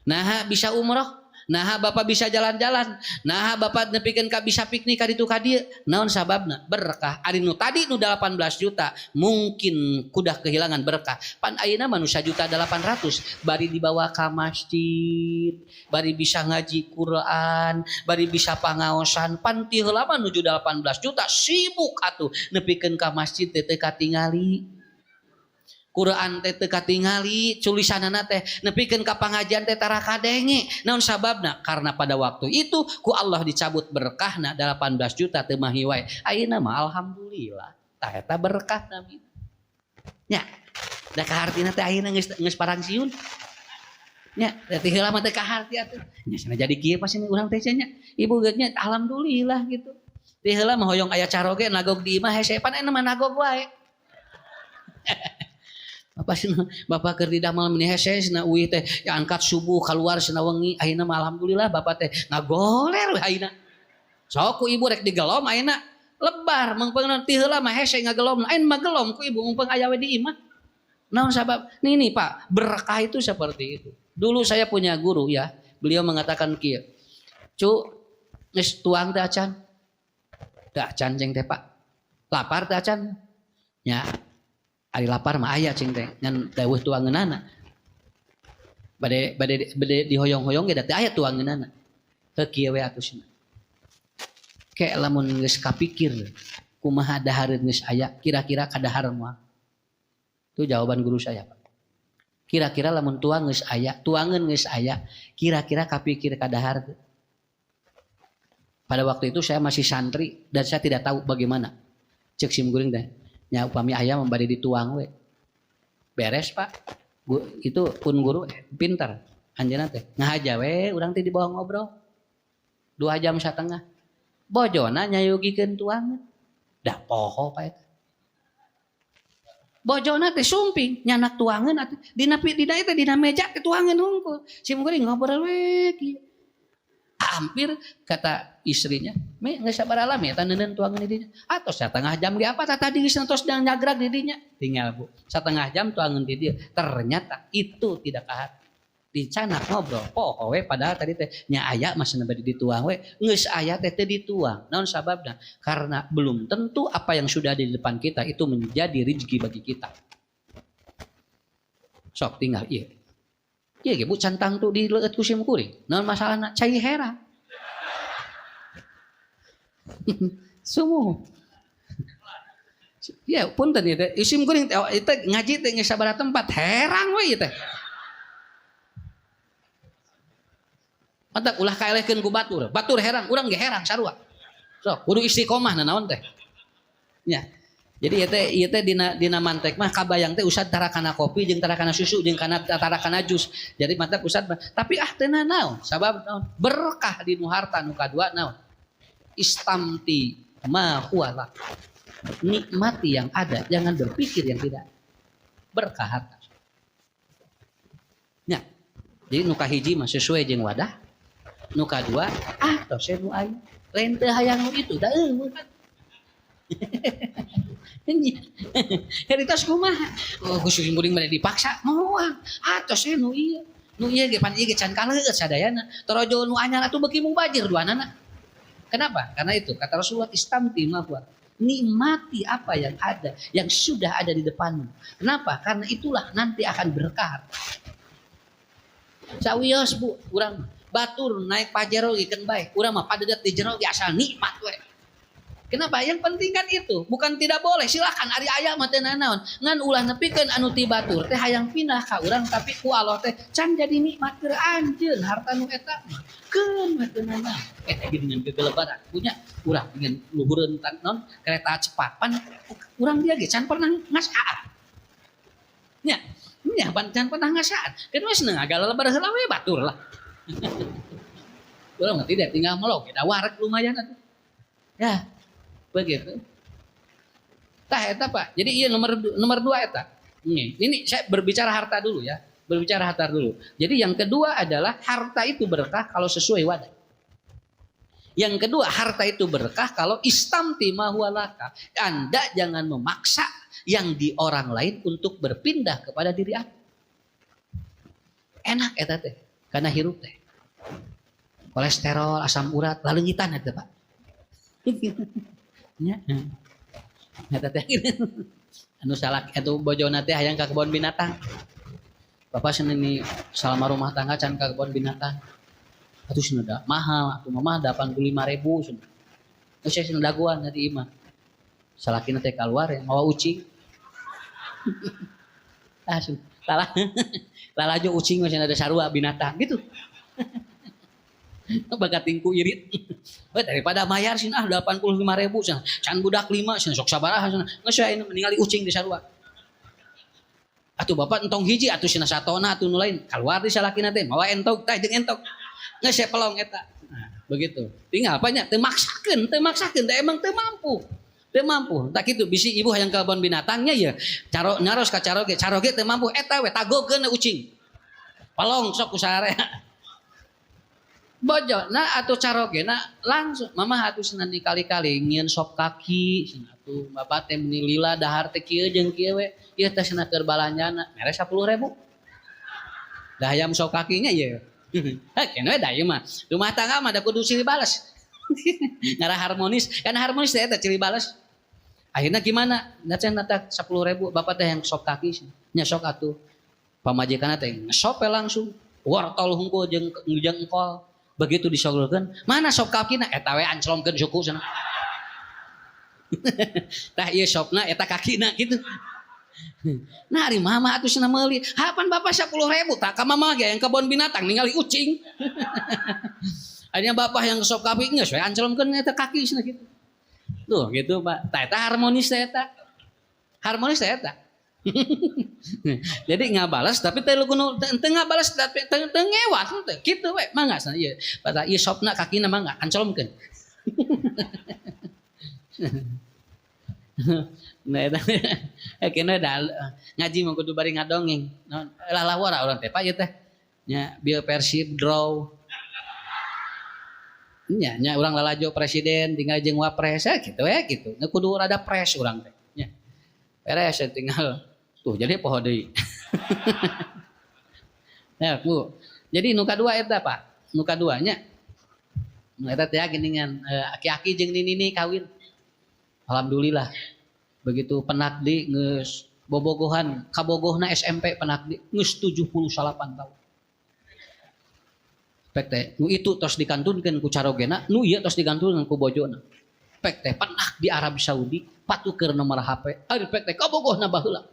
Naha bisa umroh. Nah bapak bisa jalan-jalan, nah bapak nepikeun ka bisa piknik ka ditu ka dieu. Naon sababna? Berkah. Ari nu tadi nu 18 juta mungkin kudah kehilangan berkah. Pan ayeuna mah nu 1.800.000 bari dibawa ka masjid, bari bisa ngaji Quran, bari bisa pangaosan. Pan ti heula mah nuju 18 juta sibuk atuh nepikeun ka masjid teh teu katingali. Quran teh teu katingali, tulisanana teh nepikeun ka pangajian teh tara kadenge. Naon sababna? Karena pada waktu itu ku Allah dicabut berkahna 18 juta teu mahi wae. Ayeuna mah alhamdulillah. Tah eta berkah nabi. Nya, da kahartina teh ayeuna geus parang siun. Nya, ti heula mah teh kaharti atuh. Nya cenah jadi kieu pas ini urang teh nya. Ibu geutnya alhamdulillah gitu. Ti heula mah hoyong aya caroge nagog di imah hese pan ena mah nagog wae. Bapak keur di damal meni hese cenah uih teh ya angkat subuh keluar cenah wengi ayeuna mah alhamdulillah bapak teh ngagoler we ayeuna. Sok ku ibu rek digelom ayeuna lebar mengpeung ti heula mah hese ngagelom ayeuna mah gelom ku ibu mengpeung aya we di imah. Naon sabab? Nih Pak, berkah itu seperti itu. Dulu saya punya guru ya, beliau mengatakan kieu. Cu, geus tuang teh acan. Teu acan ceng teh Pak. Lapar teh acan. Nya ari lapar mah aya cing teh ngan dawuh tuangeunana. Bade dihoyong-hoyong ge da teu aya tuangeunana. Teu kieu we atuh cenah. Ke lamun geus kapikir kumaha dahareun geus aya, kira-kira kadahar moal. Itu jawaban guru saya, Pak. Kira-kira lamun tuang geus aya, tuangeun geus aya, kira-kira kapikir kadahar. Pada waktu itu saya masih santri dan saya tidak tahu bagaimana. Cek sim guring teh. Nya upami aya membari dituang we. Beres Pak. Itu pun guru pintar. Anjeunna teh ngahaja we urang teh di bawah ngobrol. 2 jam setengah. Bojona nyayugikeun tuang. Dah poho Pak eta. Bojona teh sumping nyanak tuangeun atuh. Dina teh dina meja teh tuangeun hungkul. Sim guring ngobrol we kieu. hampir kata istrinya, "Me geus sabar alam ya taneuneun tuangan di dinya." Atos setengah jam di apa tadi geus tos nyagrag di dinya. Tinggal Bu, setengah jam tuangan di dia. Ternyata itu tidak kahar. Dicana ngobrol, poho we padahal tadi teh nya aya masih bade dituang we, geus aya teh teu dituang. Naon sababna? Karena belum tentu apa yang sudah ada di depan kita itu menjadi rezeki bagi kita. Sok tinggal ieu. Ieu ge Bu cantang tuh dileueut ku sim kuring. Naon masalahna? Cai heran. Sumuh. Ya punten ieu teh, sim kuring teh ngaji teh geus sabaraha tempat herang we ieu teh. Mantap ulah kaelehkeun ku batur. Batur herang, urang ge herang sarua. Sok kudu istiqomah naon teh. Nya. Jadi ieu teh dina mantek mah kabayang teh usad tara kana kopi jeung tara kana susu jeung tara kana jus. Jadi mantap usad tapi teu naon sabab naon berkah di nu harta nu kadua naon istamti ma huwa lak. Nikmati yang ada, jangan berpikir yang tidak. Berkah harta. Nya. Jadi nu kahiji mah sesuai jeung wadah. Nu kadua tos nu aya lain teu hayang nu itu da eueuh kan. Heritas kumaha? Oh khusus muring bade dipaksa moal. Tos nu ieu. Nu ieu ge pan ieu ge can kaleueut sadayana. Torojo nu anyar atuh beuki mubajir duanana. Kenapa? Karena itu kata Rasulullah istamti ma huwa. Nikmati apa yang ada, yang sudah ada di depanmu. Kenapa? Karena itulah nanti akan berkah. Sawios Bu, urang batur naik pajero ikan baik. Urang mah padedet di jero ge asal nikmat we. Kenapa? Yang penting kan itu, bukan tidak boleh. Silakan ari aya mah teu naon. Ngan ulah nepikeun anu ti batur teh hayang pindah ka urang tapi ku Allah teh can jadi nikmat keur anjeun harta nu eta mah. Keun mah teu naon. Eta ge dengan kegelebaran punya urang dengan luhureun non kereta cepat pan urang dia ge can pernah ngasaan. Nya, nya pan can pernah ngasaan. Kedua seneng agak lelebar heula we batur lah. Urang mah tidak tinggal melok kita wareg lumayan atuh. Ya. Begitu. Tah eta Pak. Jadi iya nomor 2 eta. Ini saya berbicara harta dulu ya. Berbicara harta dulu. Jadi yang kedua adalah harta itu berkah kalau sesuai wadah. Yang kedua harta itu berkah kalau istamti ma huwa laka. Anda jangan memaksa yang di orang lain untuk berpindah kepada diri Anda. Enak eta teh. Karena hirup teh. Kolesterol, asam urat, leungitan eta Pak. Nya. Eta teh anu salak atuh bojona teh hayang ka kebon binatang. Bapak cenah ni salama rumah tangga can ka kebon binatang. Atuh cenah mahal, atuh mah 85.000 cenah. Geus cenah daguan tadi imah. Salakina teh kaluar ya mawa ucing. Salah. Lalajo ucing cenah ada sarua binatang gitu. Bagatingku irit. Daripada mayar sih 85.000 cenah. Can budak 5 cenah sok sabaraha cenah. Geus aya ningali ucing di sarua. Atuh bapak entong hiji atuh cenah satona atuh nu lain. Kaluar di salakina teh mawa entog teh jeung entog. Geus pelong eta. Nah, begitu. Tinggal apa nya teu maksakeun teh emang teu mampu. Teu mampu. Tak kitu bisi ibu hayang ka kebon binatangnya ya. Caro naros ka caroge teu mampu eta we tagokeun ucing. Pelong sok usaharea. Bojo nah atuh carogena langsung mama atuh cenah dikali-kali ngieun sop kaki cenah atuh bapak teh meni lila dahar teh kieu jeung kieu we ieu teh cenah keur balanjana mere 10.000 dah ayam sop kakinya ieu kene we da ieu mah rumah tangga mah da kudu silih bales ngara harmonis kan harmonis teh eta silih bales akhirnya gimana da cenah teh 10.000 bapak teh yang sop kaki nya sok atuh pamajikanna teh ngesop langsung wortol hungkul jeung engkol. Begitu disogolkeun, mana sop kakina eta we anclomkeun suku cenah. Tah ieu sopna eta kakina kitu. Nah ari mama atuh cenah meuli, "Hapan bapak 10.000 tah ka mama ge yang kebon binatang ningali ucing." Akhirnya bapak yang sop kaki geus we anclomkeun eta kaki cenah kitu. Tuh gitu Pak. Tah eta harmonis teh eta. Harmonis teh eta. Jadi ngabalas tapi teu teu ngabalas tapi teu ngewat teh kitu we mangga cenah ieu pada ieu sopna kakina mangga ancolomkeun. Nah eta kena da ngaji mah kudu bari ngadongeng naon lalawara urang teh Pak ieu teh nya Bill Persib draw nya urang lalajo presiden tinggal jeung wapres gitu gitu. Nu kudu rada pres urang teh nya. Beres tinggal tuh jadi poho deui. Nah, Bu. Jadi nu kadua eta Pak. Nu kadua nya. Nu eta teh geuningan aki-aki jeung nini kawin. Alhamdulillah. Begitu penakdi geus bobogohan kabogohna SMP penakdi geus 78 tahun. Pek teh nu itu tos dikantunkeun ku carogena, nu ieu tos dikantunkeun ku bojona. Pek teh penak di Arab Saudi patukeun nomor HP. Ari pek teh kabogohna baheula.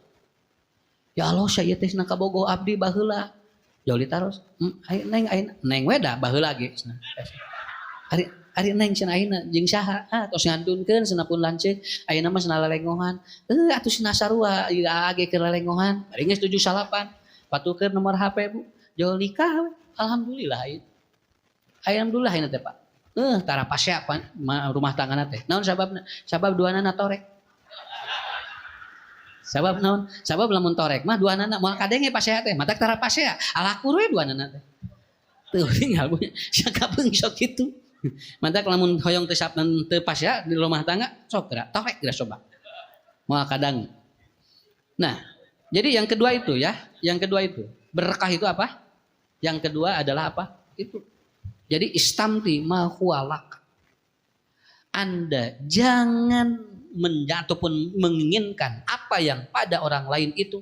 Ya Allah saya teh na kabogoh abdi baheula. Joli taros, neng weda baheula ge. Ari neng cenah ayeuna jeung saha? Tos ngantunkeun cenah pun lanceuk, ayeuna mah cenah lelengohan. Atuh cenah sarua ieu age keur lelengohan. Bari geus 78. Patukeun nomor HP Bu. Joli ka alhamdulillah ieu. Alhamdulillah ini teh Pak. Tara pasya rumah tanggana teh. Naon sababna? Sabab duanana torek. Sabab naon? Sabab lamun torek mah duanana moal kadenge pasya teh. Matak tara pasya. Alakur we duanana teh. Teu tinggal punya. Sakabeung sok kitu. Matak lamun hoyong teh sapnan teu pasya di rumah tangga sok geura torek geura coba. Moal kadang. Nah, jadi yang kedua itu ya. Yang kedua itu. Berkah itu apa? Yang kedua adalah apa? Itu. Jadi istamti ma huwa lak. Anda jangan ataupun menginginkan apa yang pada orang lain itu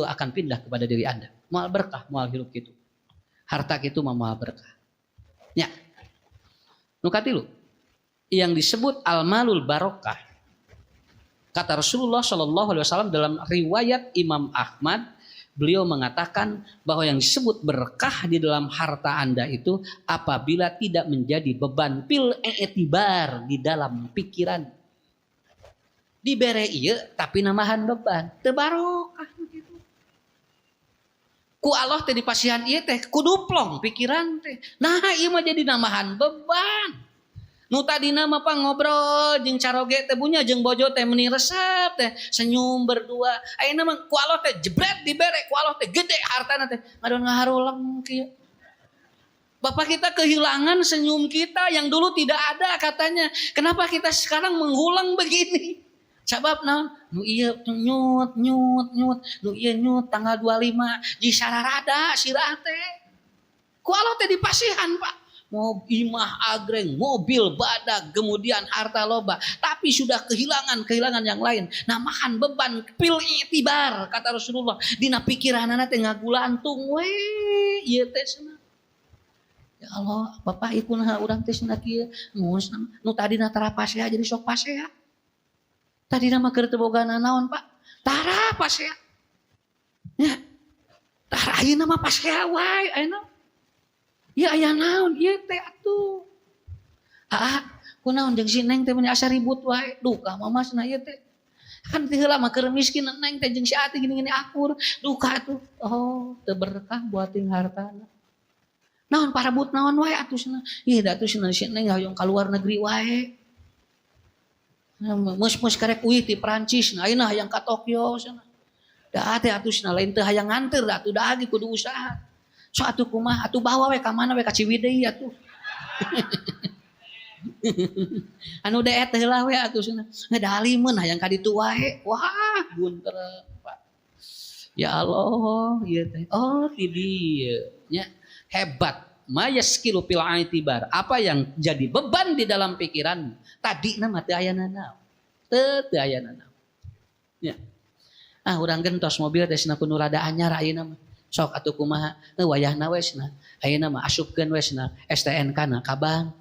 akan pindah kepada diri Anda. Moal berkah, moal hirup gitu. Harta itu moal berkah. Ya. Nu katilu. Yang disebut al-malul barokah. Kata Rasulullah Shallallahu alaihi wasallam dalam riwayat Imam Ahmad, beliau mengatakan bahwa yang disebut berkah di dalam harta Anda itu apabila tidak menjadi beban pil etibar di dalam pikiran. Dibere ieu tapi namahan beban, teu barokah gitu. Ku Allah teh dipasihan ieu teh kudu plong pikiran teh. Nah, ieu mah jadi namahan beban. Nu tadina mah ngobrol jeung caroge teh bunya jeung bojo teh meuni resep teh senyum berdua. Ayeuna mah ku Allah teh jebret dibere ku Allah teh gede hartana teh ngadon ngaharuleng kieu. Bapak kita kehilangan senyum kita yang dulu tidak ada katanya. Kenapa kita sekarang mengulang begini? Sabab naon? Nu ieu nyut. Nu ieu nyut tanggal 25 di sararada sirah teh. Ku Allah teh dipasihan, Pak. Imah agreng, mobil badak, kemudian harta loba, tapi sudah kehilangan yang lain. Namahan beban pil itibar kata Rasulullah. Dina pikiranana teh ngagulantung we ieu teh cenah. Ya Allah, Bapak ieu kunaha urang teh cenah kieu. Nu tadina tara pasea jadi sok pasea. Tadina mah keur teu boga naon, Pak? Tara pasea. Ya. Tara ayeuna mah pasea wae ayeuna. Ya aya naon ieu teh atuh. Kunaon jeung si Neng teh meni asa ribut wae. Duka mamasna ieu teh. Kan teh heula mah keur miskin Neng teh jeung si Ati gini-gini akur. Duka atuh. Oh, teu berkah buat ting hartana. Naon parabut naon wae atuh cenah. Ieu da atuh cenah si Neng hayong ka luar negeri wae. Mus karek uih ti Prancis, ayeuna hayang ka Tokyo cenah. Da teh atuh cenah lain teu hayang nganter atuh da agi kudu usaha. So atuh kumaha atuh bawa we ka mana we ka Ciwidey atuh. Anu deet heula we atuh cenah. Ngedalimeun hayang ka ditu wae. Wah, bunter Pak. Ya Allah, ieu teh. Oh, ti dieu nya hebat. Mayaskilu fil aitibar. Apa yang jadi beban di dalam pikiran tadina mah teu aya nanaon. Teu aya nanaon. Ya. Urang gentos mobil teh cenah kudu rada anyar ayeuna mah. Sok atuh kumaha wayahna we cenah ayeuna mah asupkeun we cenah STNK na ka bank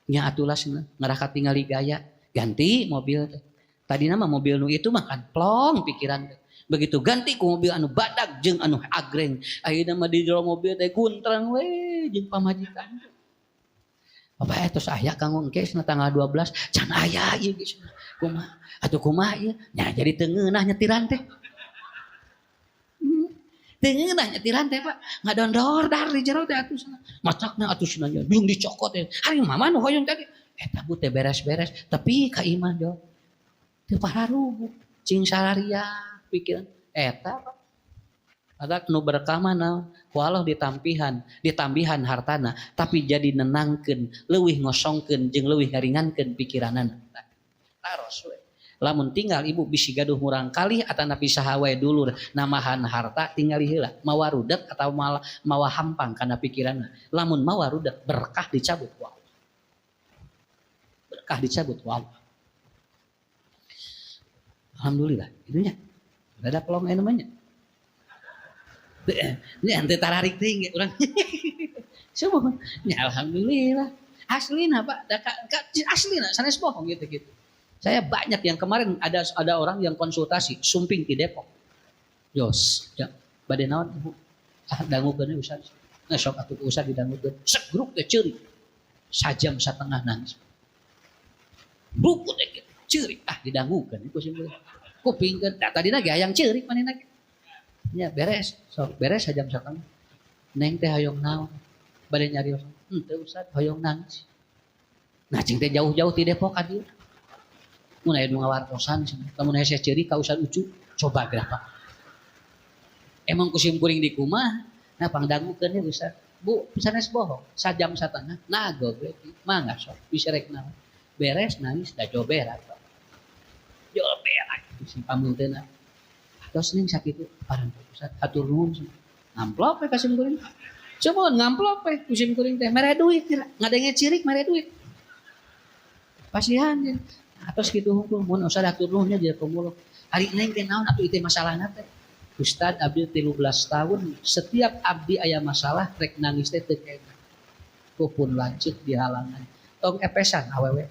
nya atulah cenah ngaraka tingali gaya ganti mobil teh tadina mah mobil nu itu mah kan plong pikiran teh begitu ganti ku mobil anu badak jeung anu agreng ayeuna mah di jero mobil teh guntrang we jeung pamajikan Bapak tos aya kanggo engke cenah tanggal 12 can aya ieu geus kumaha atuh kumaha ieu nya jadi teu ngeunah nyetiran teh Dengeunah nyetiran teh Pak, ngadondor dar di jero teh atuh cenah. Macakna atuh cenah nya, jeung dicokot teh. Ari mama nu hoyong tadi. Eta bu teh beres-beres, tapi ka imah do. Teu pararubu, cing salaria pikiran eta Pak. Adak nu berkah mana walau ditambihan hartana tapi jadi nenangkeun leuwih ngosongkeun jeung leuwih ngaringankeun pikiranana. Taros we. Lamun tinggal ibu bisi gaduh murang kalih atana pisaha wae dulur namahan harta tinggali heula mawa rudet atau mawa hampang kana pikiranna. Lamun mawa rudet berkah dicabut ku Allah. Berkah dicabut ku Allah. Alhamdulillah itunya. Ada pelong namanya. Ini ante tararik tinggi urang. Semua. Ya alhamdulillah. Aslina Pak, aslina sanes bohong gitu. Saya banyak yang kemarin ada orang yang konsultasi sumping di Depok. Yos, ya, bade naon Ibu? Dangukeun Ustaz. Nah, sok atuh Ustaz didangukeun. Segruk teh ceurik. Sajam satengah nangis. Buku teh ceurik didangukeun ku simpul. Kupingkeun tadina ge hayang ceurik manehna. Ya beres, sok beres sajam satengah. Neng teh hayong naon? Bade nyarios. Teu Ustaz hayong nangis. Nah, cing teh jauh-jauh ti Depok ka dieu. Mun aya nu ngawartosan lamun hese ceurik ka Ustaz Ucu coba berapa emang kusim kuring di kumah nah pangdangukeun ya Ustaz Bu sanes bohong sajam satengah nago berarti mangga sok bisa rek naon beres nangis da joberat joberat si pamunteuna tos ning sakitu parang Ustaz atur nuhun ngamplop we kasim kuring coba ngamplop we kusim kuring teh mere duit ngadenge cirik mere duit pasihan ya. Atos kitu hukum mun usah atur nuhunnya dia pemuluh. Hari neng teh naon atuh ieu masalahna teh. Ustad abdi 13 tahun setiap abdi aya masalah rek nangis teh teu kena. Kupun lanceuk di halangan. Tong epesan awewe.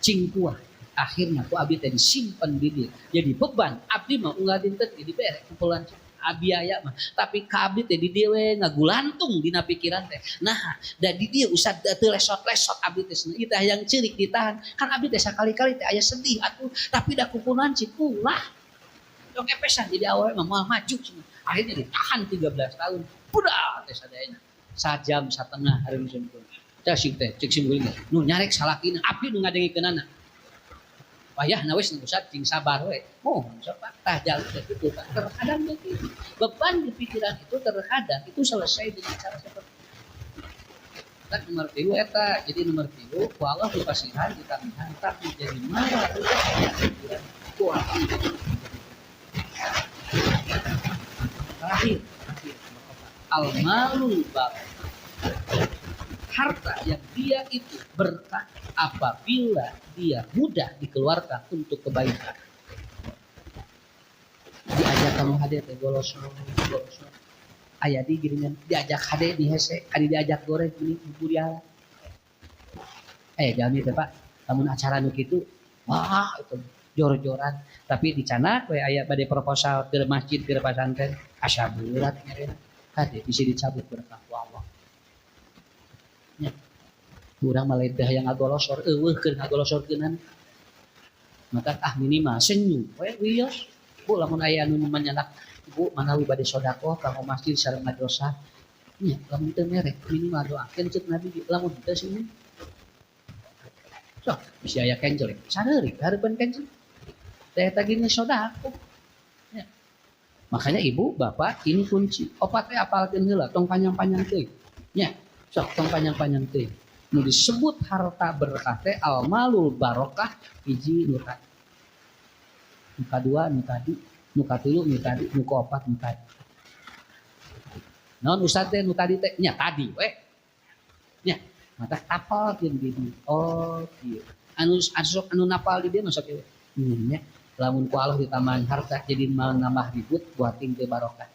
Cing kuah. Akhirnya ku abdi teh disimpen di dieu. Jadi beban abdi mah unggal dinten di bere kumpul lanceuk. Abi aya mah tapi ka abdi teh di dieu we ngagulantung dina pikiran teh. Nah, da di dieu usah teu lesot-lesot abdi teh ieu teh hayang ceurik ditahan. Kan abdi teh sakali-kali teh aya sedih atuh tapi da kupunan cikulah. Dong epesan jadi awewe mah moal maju cenah. Akhirnya ditahan 13 tahun. Budak teh sadayana. Sajam satengah hari musimkeun. Teh sing teh cek sim geuling. Nu nyarek salakina abdi nu ngadengikeunana. Payah nawes nusat cing sabar we. Mohon sok tah jalur itu terkadang begitu. Beban di pikiran itu terkadang itu selesai dengan cara seperti itu. Kan nomor 3 eta. Jadi nomor 3 ku Allah dipasihan ditamihan tapi jadi marah udah pikiran ku terakhir al-malul barakah. Harta yang dia itu berkah apabila dia mudah dikeluarkan untuk kebaikan. Diajak kamu hade teh golosor. Aya di giringan diajak hade di hese, adi diajak goreng gini buriala. Jami teh Pak, lamun acara nu kitu, wah itu jor-joran, tapi di cana we aya bade proposal ke masjid ke pesantren, asa bulat nyarena. Hade bisa dicabut berkah Allah. Ya. Urang maledah yang ngagolosor eueuh keur ngagolosorkeunan. Maka minimal senyum we wios. Bu lamun aya anu manyanak Bu manawi bade sedekah ka masjid sareng madrasah. Nya lamun teu merek minimal doakeun ceuk Nabi lamun teu senyum. Sok bisa aya kenjel. Sadeuri hareupeun kenjel. Teh eta gini sedekah. Ya. Makanya ibu, bapak ini kunci. Opat teh apalkeun heula tong panjang-panjang teuing. Nya, sok tong panjang-panjang teuing. Nu disebut harta berkah teh al-malul barokah hiji nu tadi. Nu kadua nu tadi, nu katilu nu tadi, nu kaopat nu tadi. Naon ustaz teh nu tadi teh nya tadi we. Nya, mata tapalkeun di dieu. Oh, kieu. Anu napal di dieu masuk kieu. Nya, lamun ku Allah ditambahan harta jadi malah nambah ribut buat ting teu barokah.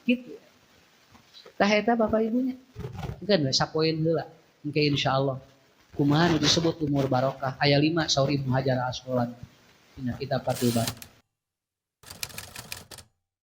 Gitu. Tah eta Bapak Ibunya. Kan sapoeun heula. Engke insyaallah. Kumaha nu disebut umur barokah. Aya 5 saur Ibnu Hajar Al-Asqalani. Dina kitab Fathul Bari.